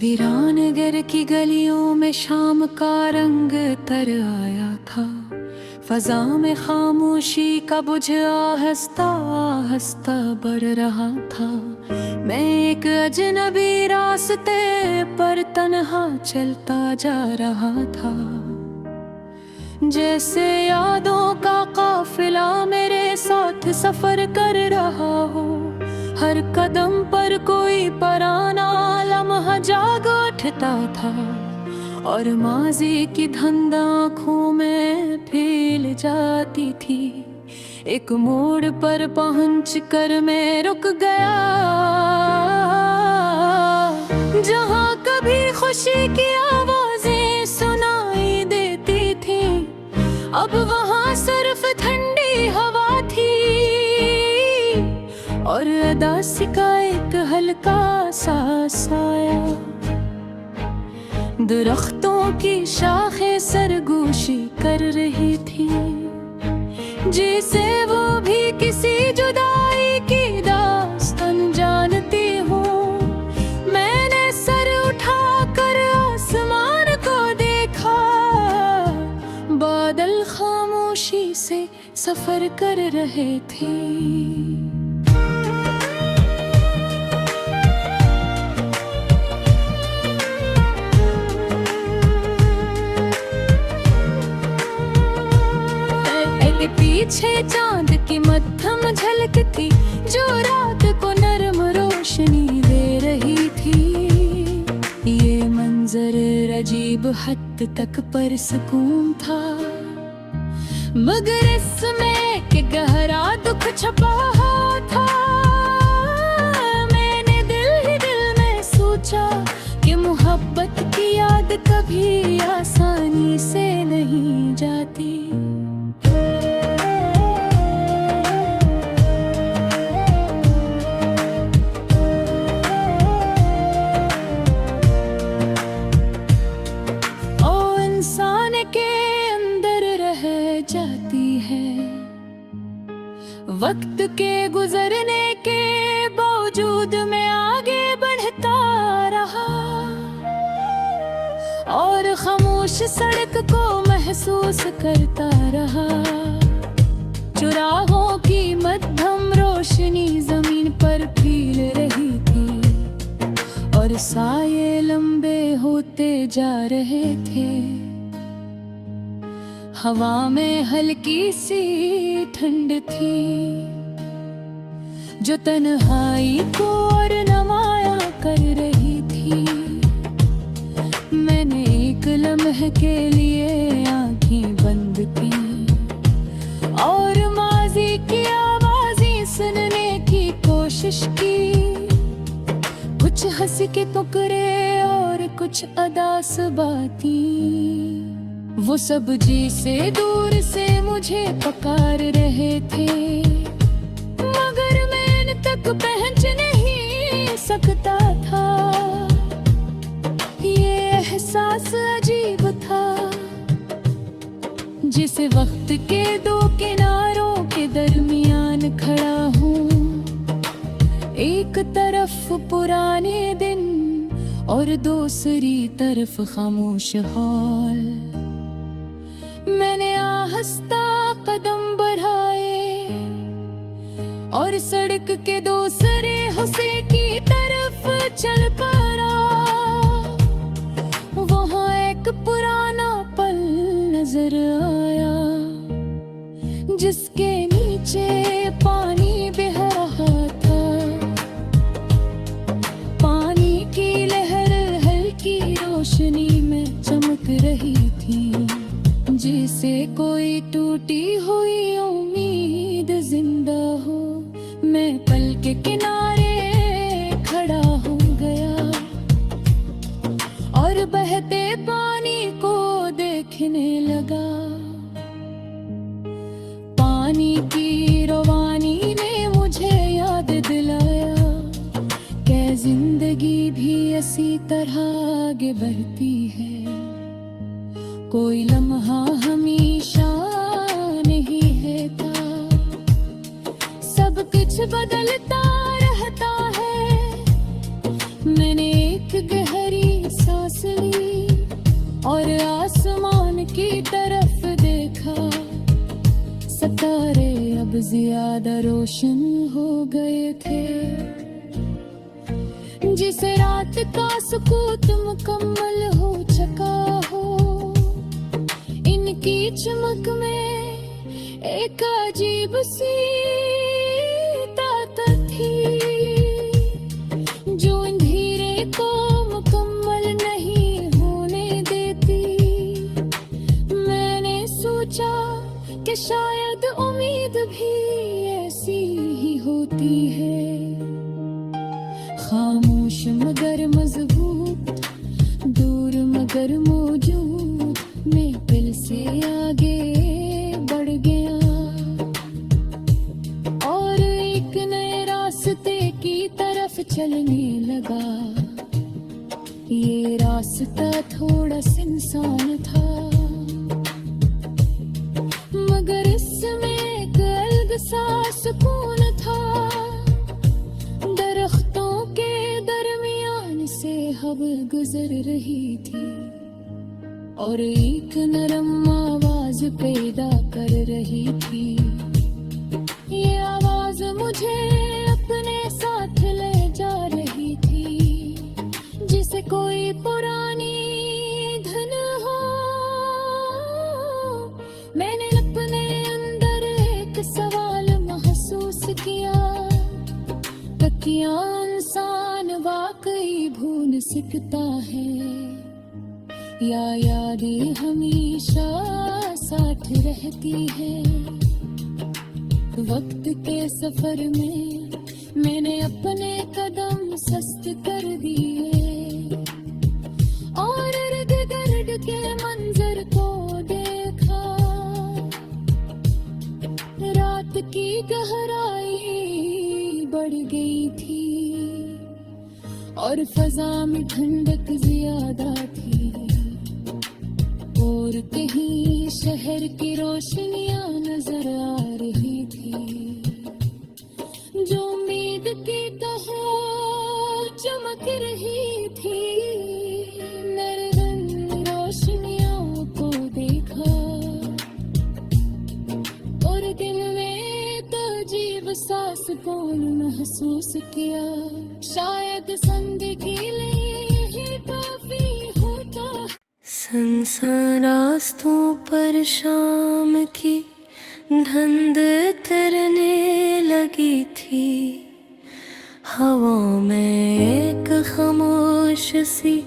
वीरानगर की गलियों में शाम का रंग तर आया था। फजा में खामोशी का बुझ आहिस्ता आहिस्ता बढ़ रहा था। मैं एक अजनबी रास्ते पर तन्हा चलता जा रहा था। जैसे यादों का काफिला मेरे साथ सफर कर रहा हो। हर कदम पर कोई पराना लम्हा जाग उठता था और माजी की धुंध आँखों में फैल जाती थी। एक मोड़ पर पहुँच कर मैं रुक गया, जहाँ कभी खुशी की आवाजें सुनाई देती थी, अब वहाँ सिर्फ ठंडी हवा थी और अदासी का एक हल्का सा साया। दरख्तों की शाखें सरगोशी कर रही थी, जैसे वो भी किसी जुदाई की दास्तान जानती हूँ। मैंने सर उठाकर आसमान को देखा, बादल खामोशी से सफर कर रहे थे। पीछे चांद की मध्यम झलक थी, जो रात को नरम रोशनी दे रही थी। ये मंजर अजीब हद तक पर सुकून था, मगर इसमें कि गहरा दुख छपा था। मैंने दिल ही दिल में सोचा कि मोहब्बत की याद कभी आसानी से नहीं जाती। वक्त के गुजरने के बावजूद मैं आगे बढ़ता रहा और खामोश सड़क को महसूस करता रहा। चौराहों की मध्यम रोशनी जमीन पर फैल रही थी और साये लंबे होते जा रहे थे। हवा में हल्की सी ठंड थी, जो तन्हाई को और नमाया कर रही थी। मैंने एक लम्हे के लिए आंखें बंद की और माजी की आवाज़ें सुनने की कोशिश की। कुछ हंसी के टुकड़े और कुछ अदास बातें, वो सब जैसे दूर से मुझे पुकार रहे थे, मगर मैं इन तक पहुंच नहीं सकता था। ये एहसास अजीब था, जिस वक्त के दो किनारों के दरमियान खड़ा हूँ। एक तरफ पुराने दिन और दूसरी तरफ खामोश हॉल। मैंने आहिस्ता कदम बढ़ाए और सड़क के दूसरे हिस्से की तरफ चल पड़ा। वहाँ एक पुराना पल नजर आया, जिसके नीचे पानी बह रहा था। पानी की लहर हल्की रोशनी में चमक रही थी, जैसे कोई टूटी हुई उम्मीद जिंदा हो। मैं पल के किनारे खड़ा हो गया और बहते पानी को देखने लगा। पानी की रवानी ने मुझे याद दिलाया कि जिंदगी भी इसी तरह आगे बढ़ती है। कोई लम्हा हमेशा नहीं रहता, सब कुछ बदलता रहता है। मैंने एक गहरी और आसमान की तरफ देखा, सितारे अब ज्यादा रोशन हो गए थे। जिसे रात का सुकूत मुकम्मल हो चुका हो, इनकी चमक में एक अजीब सी ताकत थी, जो अंधेरे को मुकम्मल नहीं होने देती। मैंने सोचा कि शायद उम्मीद भी ऐसी ही होती है, खामोश मगर मजबूत, दूर मगर मौजूद। मैं दिल से आगे बढ़ गया और एक नए रास्ते की तरफ चलने लगा। ये रास्ता थोड़ा सुनसान था, मगर इसमें एक अलग सा सुकून था। दरख्तों के दरमियान से हवा गुजर रही थी और एक नरम आवाज पैदा कर रही थी। ये आवाज मुझे अपने साथ ले जा रही थी, जिसे कोई पुरानी धन हो। मैंने अपने अंदर एक सवाल महसूस किया, क्या इंसान वाकई भूल सकता है, या यादें हमेशा साथ रहती है। वक्त के सफर में मैंने अपने कदम सस्त कर दिए और इर्द गिर्द के मंजर को देखा। रात की गहराई बढ़ गई थी और फजा में ठंडक ज्यादा थी, और कहीं शहर की रोशनियां नजर आ रही थी, जो उम्मीद की तरह चमक रही थी। नरम रोशनियों को देखा और दिल में अजीब सा सुकून महसूस किया। शायद जिंदगी ही काफी होता। संसार रास्तों पर शाम की धुंध तरने लगी थी, हवा में एक खामोश सी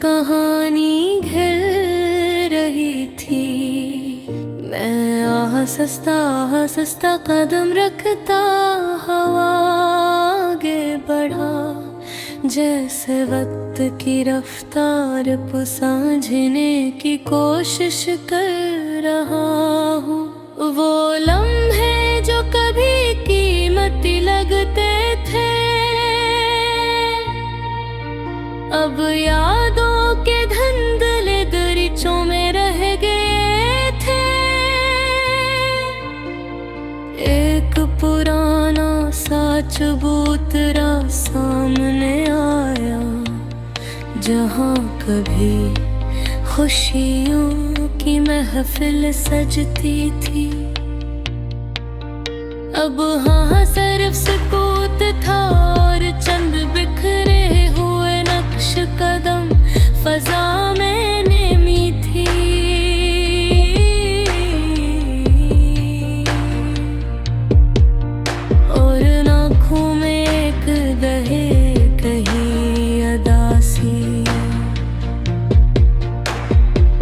कहानी घिर रही थी। मैं आहिस्ता कदम रखता हवा आगे बढ़ा, जैसे वक्त की रफ्तार को समझने की कोशिश कर रहा हूँ। वो लम्हे जो कभी कीमती लगते थे, अब यादों के धुंधले दरीचों में रह गए थे। एक पुराना सा चबूतरा सामने आया, जहाँ कभी खुशियों की महफिल सजती थी। अब हाँ सिर्फ सुकूत था और चंद बिखरे हुए नक्श कदम फजा में नेमी थी। और आँखों में एक दहे कहीं अदासी,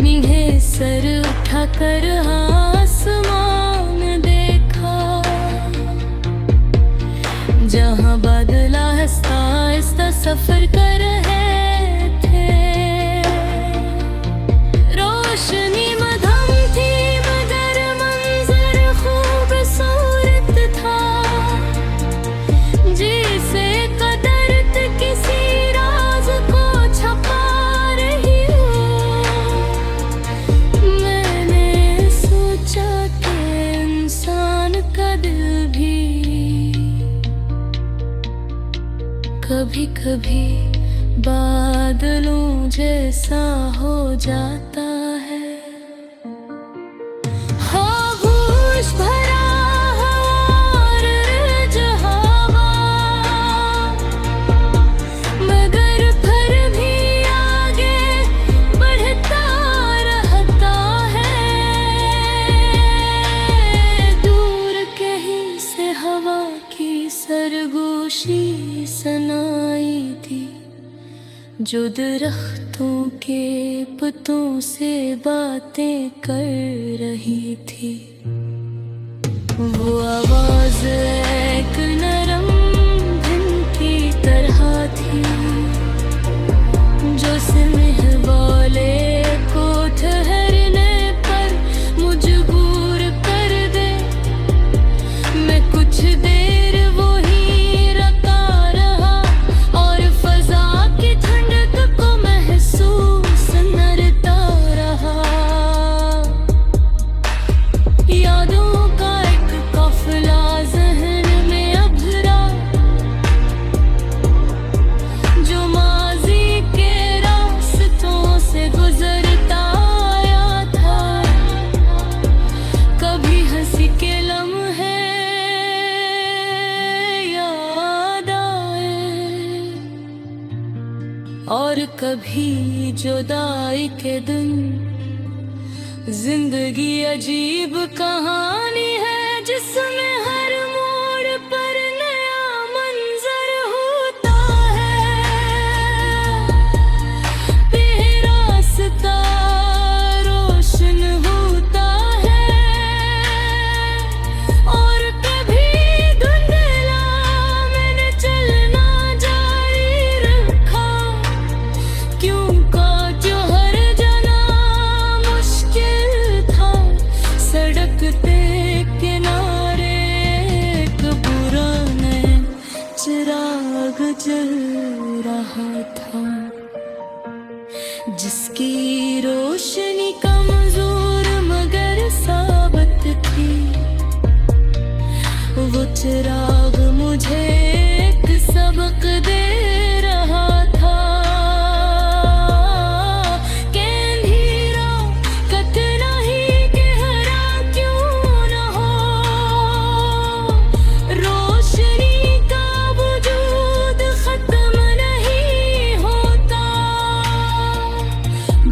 नीहे सर उठाकर आसमान देखा, जहाँ बादल आहिस्ता सफर कर रहे थे। रोशनी मधम थी मगर मंजर खूबसूरत था, जिसे कदरत किसी राज को छपा रही हो। मैंने सोचा कि इंसान का दिल भी कभी कभी बादलों जैसा हो जाता जो दरख्तों के पत्तों से बातें कर रही थी, वो आवाज एक नरम धन की तरह थी, जो सिमह वाले को ठहरने पर मजबूर कर दे। मैं कुछ देर वो ही रखा रहा और फजा की ठंडक को महसूस करता रहा। यादों का एक काफिला ज़हन में अभरा, जो माज़ी के रास्तों से गुजरता आया था। कभी हंसी के लम्हे याद आए और कभी जुदाई के दिन। जिंदगी अजीब कहानी है जिसमें हर मोड़ पर नया मंजर होता है। बेरास्ता रोशन होता है और कभी धुंधला मैंने चलना जारी रखा। क्यों का जो हर जना मुश्किल था, सड़क पे किनारे एक पुराना चिराग जल रहा था, जिसकी रोशनी कमजोर मगर साबित थी। वो चिराग मुझे एक सबक दे रहा था कि अंधेरा कतना ही गहरा क्यों न हो, रोशनी का वजूद खत्म नहीं होता।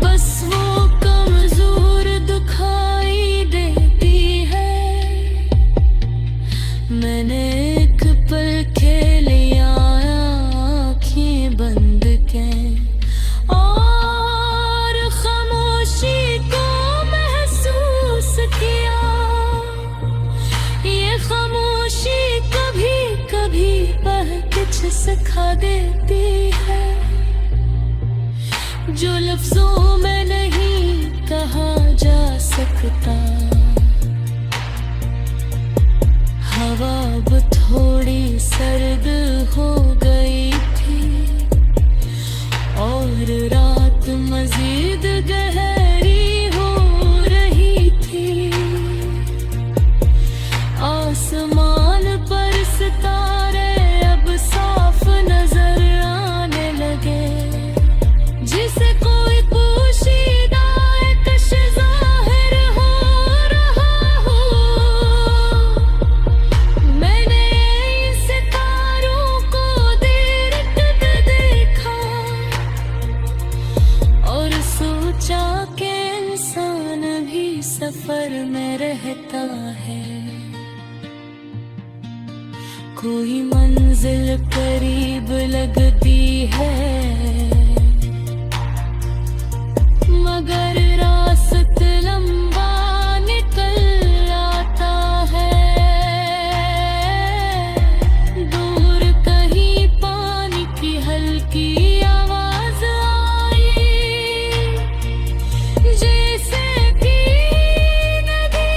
बस वो कमजोर दिखाई देती है। मैंने एक पल खेल लिया आँखें बंद के और खामोशी को महसूस किया। ये खामोशी कभी कभी कुछ सिखा देती है, जो लफ्जों में नहीं कहा जा सकता। हवा अब थोड़ी सर्द हो गई थी और रात मजीद गहरी हो रही थी। आसमान पर सितारे अब साफ नजर आने लगे, जिसे कोई पोशीदा कश जाहिर हो रहा हो। मैंने सितारों को देर तक देखा और सोचा कि इंसान भी सफर में रहता है। कोई मंजिल करीब लगती है मगर रास्ता लंबा निकल आता है। दूर कहीं पानी की हल्की आवाज आई, जैसे कि नदी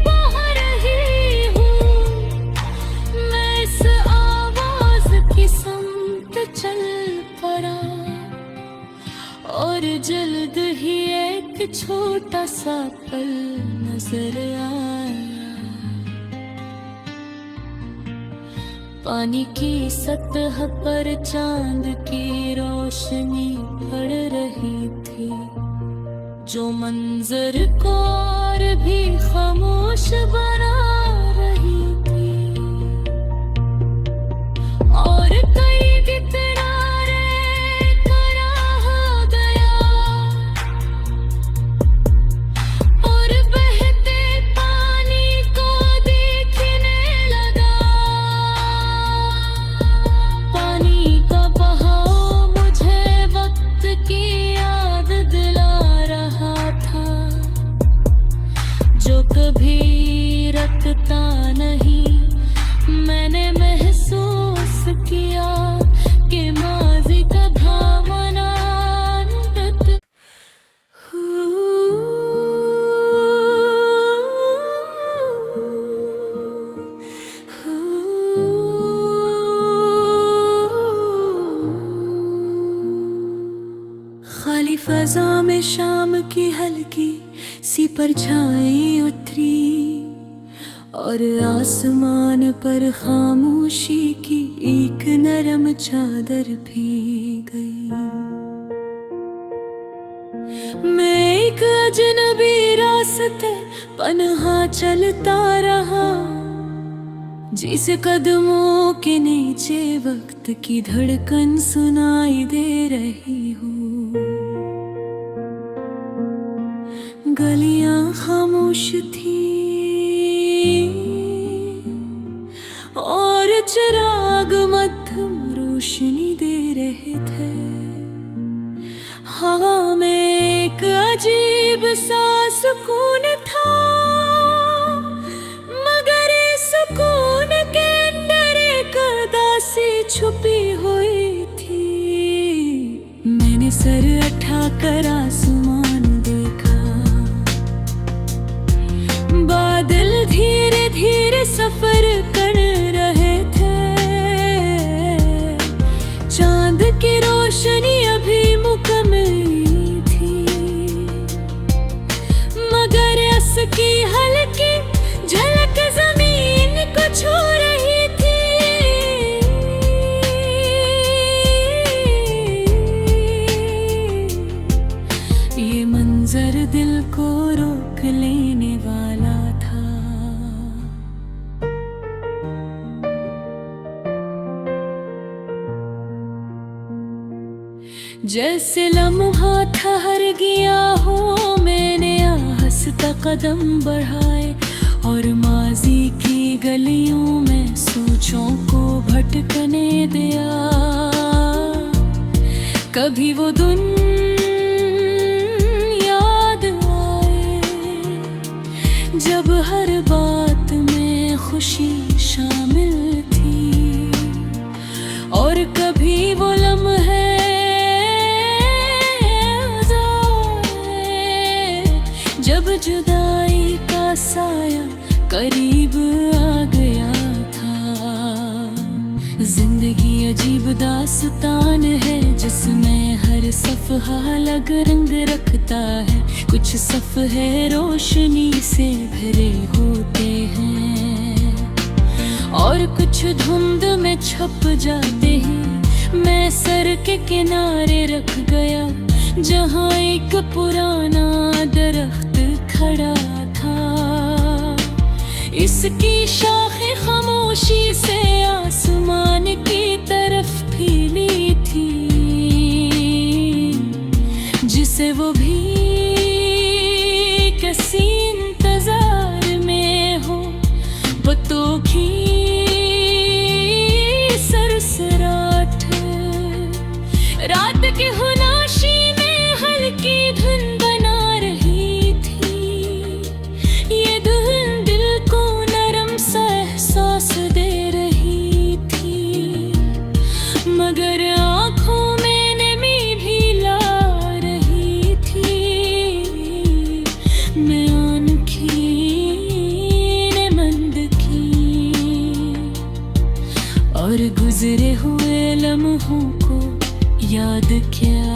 बह रही हूँ। मैं इस आवाज की समत चल पड़ा और जल्द ही एक छोटा सा पल नजर आया। पानी की सतह पर चांद की रोशनी पड़ रही थी, जो मंजर को और भी खामोश बना रही थी। और कई किनारे खड़ा हो गया और बहते पानी को देखने लगा। पानी का बहाव मुझे कभी रखता नहीं। मैंने महसूस किया कि माजी का भावना खाली फजा में शाम की हल्की सी परछाई उतरी और आसमान पर खामोशी की एक नरम चादर भीग गई। मैं एक अजनबी रास्ते पनहा चलता रहा, जिस कदमों के नीचे वक्त की धड़कन सुनाई दे रही हो। गलियां खामोश थी और चिराग मध्यम रोशनी दे रहे थे। हवा में एक अजीब सा सुकून था, मगर इस सुकून के अंदर एक उदासी छुपी हुई थी। मैंने सर उठाकर आसमान देखा, बादल धीरे धीरे सफर कर रहे थे। चांद की रोशनी अभी मुकम्मल थी, मगर उसकी हल्की झलक जमीन को छू रही थी। ये मंजर दिल को रोक लेने वाला था। जैसे लम्हा ठहर गया हो, मैंने आहिस्ता कदम बढ़ाए और माजी की गलियों में सोचों को भटकने दिया। कभी वो दिन याद आए जब हर बात में खुशी शामिल थी, और कभी वो लम्हे जब जुदाई का साया करीब आ गया था। जिंदगी अजीब दास्तान है जिसमें हर सफ़हा अलग रंग रखता है। कुछ सफ़हे रोशनी से भरे होते हैं और कुछ धुंध में छप जाते हैं। मैं सर के किनारे रख गया जहाँ एक पुराना दरख्त खड़ा था। इसकी शाखें खामोशी से आसमान की तरफ फैली थी, जिसे वो भी किसी इंतजार में हो। पत्तों की सरसराहट रात की हुनाशी में हल्की धुन बना रही थी। ये धुन दिल को नरम सा एहसास दे रही थी, मगर आँखों में नमी भी ला रही थी। मैं आँखें बंद की और गुजरे हुए लम्हों को याद किया।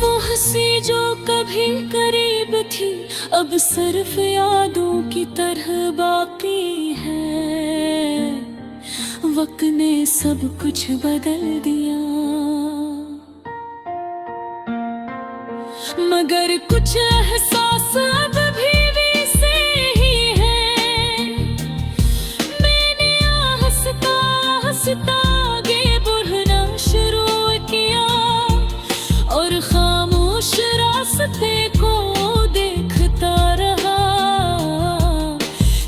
वो हंसी जो कभी करीब थी अब सिर्फ यादों की तरह बाकी है। वक्त ने सब कुछ बदल दिया, मगर कुछ एहसास अब भी वैसे ही है। मैंने हंसता हंसता आगे बढ़ना शुरू किया और खामोश रास्ते को देखता रहा।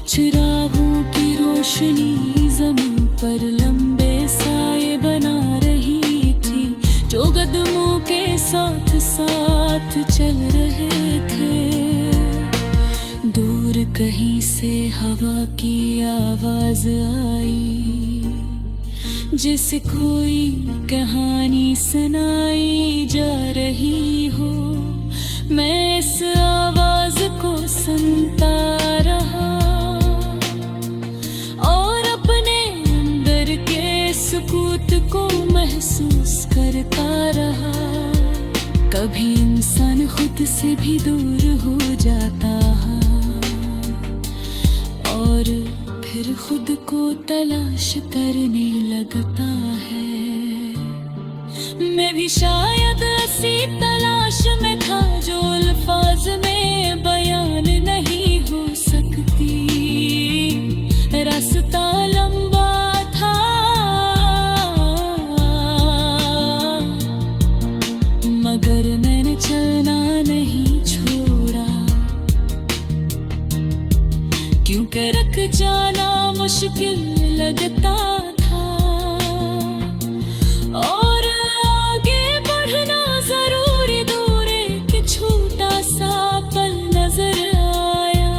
चिरागों की रोशनी जमीन पर लंबे साए बना रही थी। साथ साथ चल रहे थे। दूर कहीं से हवा की आवाज आई, जैसे कोई कहानी सुनाई जा रही हो। मैं इस आवाज को सुनता रहा और अपने अंदर के सुकूत को महसूस करता रहा। कभी इंसान खुद से भी दूर हो जाता है और फिर खुद को तलाश करने लगता है। मैं भी शायद ऐसी तलाश में था जो अल्फाज में बयान नहीं हो सकती। रास्ता लंबा था मगर मैंने चलना नहीं छोड़ा, क्योंकि रख जाना मुश्किल लगता था और आगे बढ़ना जरूरी। दूर एक छोटा सा पल नजर आया,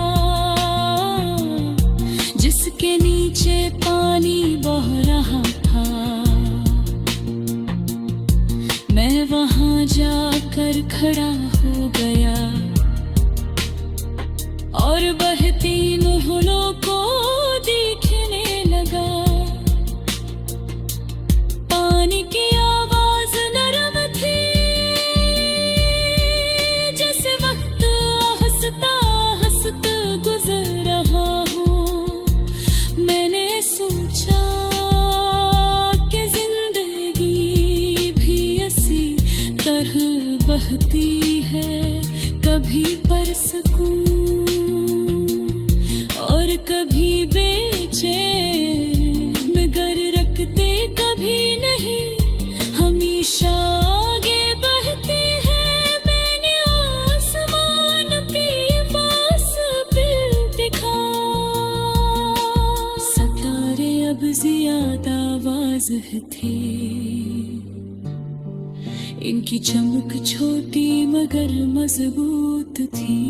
जिसके नीचे पानी बह रहा था। मैं वहां जाकर खड़ा हो गया और बहती नहरों को देखने लगा। पानी की आवाज नरम थी, जैसे वक्त हंसता हंसता गुजर रहा हूँ। मैंने सोचा कि जिंदगी भी इसी तरह बहती है, कभी परसकूं और कभी बेचैन, मगर रखते कभी नहीं, हमेशा आगे बढ़ते हैं। मैंने आसमान के पास बिल दिखा, सितारे अब ज्यादा वाज़ेह थे। इनकी चमक छोटी मगर मजबूत थी,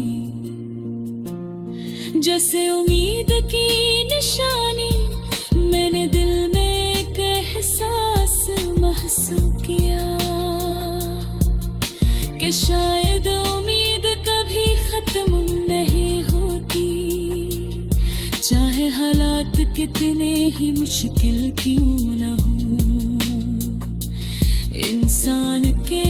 जैसे उम्मीद की निशानी। मैंने दिल में एक एहसास महसूस किया कि शायद उम्मीद कभी खत्म नहीं होती, चाहे हालात कितने ही मुश्किल क्यों न हो। इंसान के